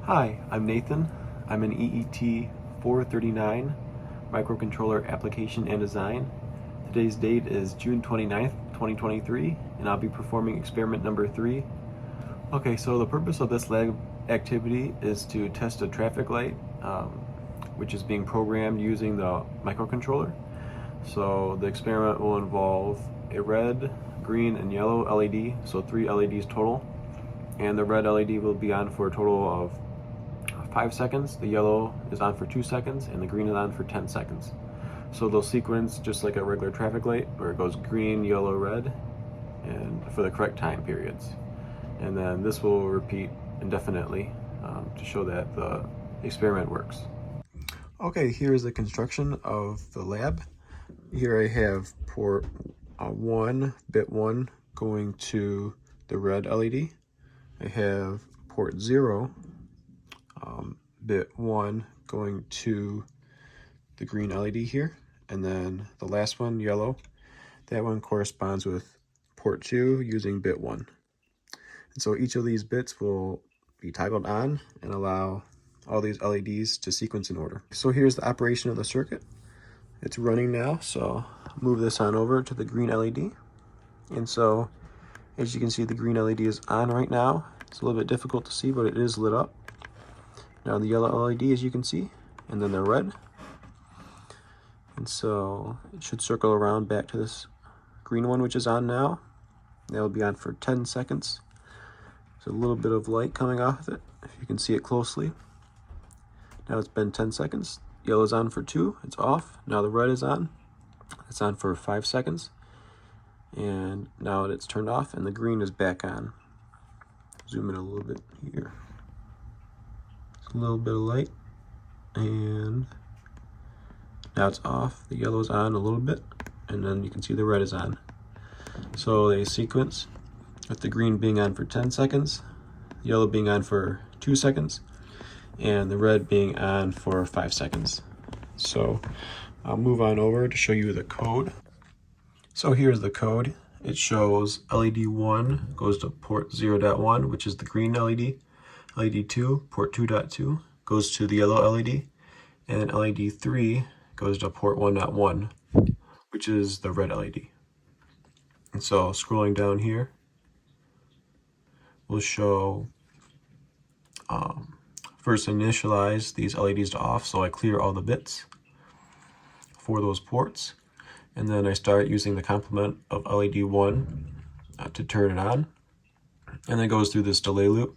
Hi, I'm Nathan. I'm an EET 439 microcontroller application and design. Today's date is June 29th, 2023, and I'll be performing experiment number 3. Okay, so the purpose of this lab activity is to test a traffic light, which is being programmed using the microcontroller. So the experiment will involve a red, green, and yellow LED, so 3 LEDs total. And the red LED will be on for a total of 5 seconds, the yellow is on for 2 seconds, and the green is on for 10 seconds. So they'll sequence just like a regular traffic light, where it goes green, yellow, red, and for the correct time periods. And then this will repeat indefinitely to show that the experiment works. Okay, here's the construction of the lab. Here I have port 1, bit 1, going to the red LED. I have port 0, bit 1 going to the green LED here, and then the last one, yellow, that one corresponds with port 2 using bit 1. And so each of these bits will be toggled on and allow all these LEDs to sequence in order. So here's the operation of the circuit. It's running now, so I'll move this on over to the green LED. And so as you can see, the green LED is on right now. It's a little bit difficult to see, but it is lit up. Now the yellow LED, as you can see, and then the red. And so it should circle around back to this green one, which is on now. That will be on for 10 seconds. There's a little bit of light coming off of it, if you can see it closely. Now it's been 10 seconds. Yellow's on for 2, it's off. Now the red is on. It's on for 5 seconds. And now it's turned off, and the green is back on. Zoom in a little bit here. A little bit of light, and now it's off. The yellow's on a little bit, and then you can see the red is on. So they sequence with the green being on for 10 seconds, the yellow being on for 2 seconds, and the red being on for 5 seconds. So I'll move on over to show you the code. So here's the code. It shows LED 1 goes to port 0.1, which is the green LED. LED 2, port 2.2, goes to the yellow LED, and LED 3 goes to port 1.1, which is the red LED. And so scrolling down here, we'll show first initialize these LEDs to off, so I clear all the bits for those ports, and then I start using the complement of LED 1 to turn it on, and then it goes through this delay loop,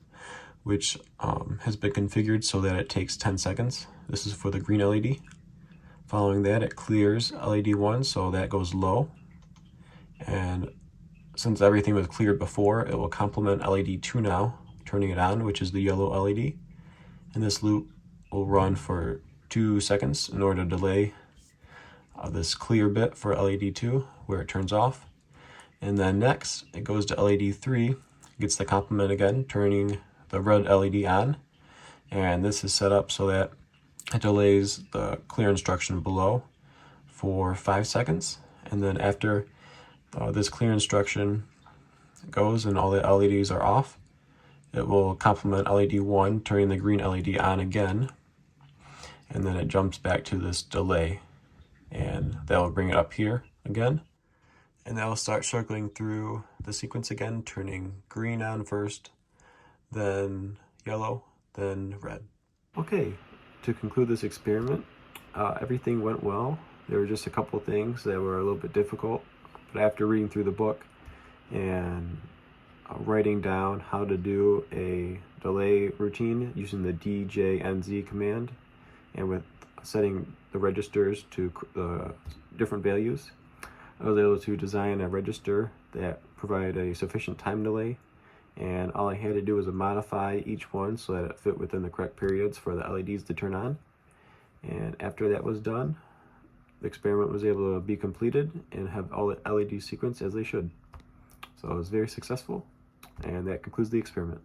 which has been configured so that it takes 10 seconds. This is for the green LED. Following that, it clears LED 1, so that goes low. And since everything was cleared before, it will complement LED 2 now, turning it on, which is the yellow LED. And this loop will run for 2 seconds in order to delay this clear bit for LED 2, where it turns off. And then next, it goes to LED 3, gets the complement again, turning the red LED on, and this is set up so that it delays the clear instruction below for 5 seconds, and then after this clear instruction goes and all the LEDs are off, it will complement LED 1, turning the green LED on again, and then it jumps back to this delay, and that will bring it up here again, and that will start circling through the sequence again, turning green on first, then yellow, then red. Okay, to conclude this experiment, everything went well. There were just a couple things that were a little bit difficult, but after reading through the book and writing down how to do a delay routine using the DJNZ command, and with setting the registers to the different values, I was able to design a register that provided a sufficient time delay, and all I had to do was modify each one so that it fit within the correct periods for the LEDs to turn on. And after that was done, the experiment was able to be completed and have all the LEDs sequenced as they should. So it was very successful, and that concludes the experiment.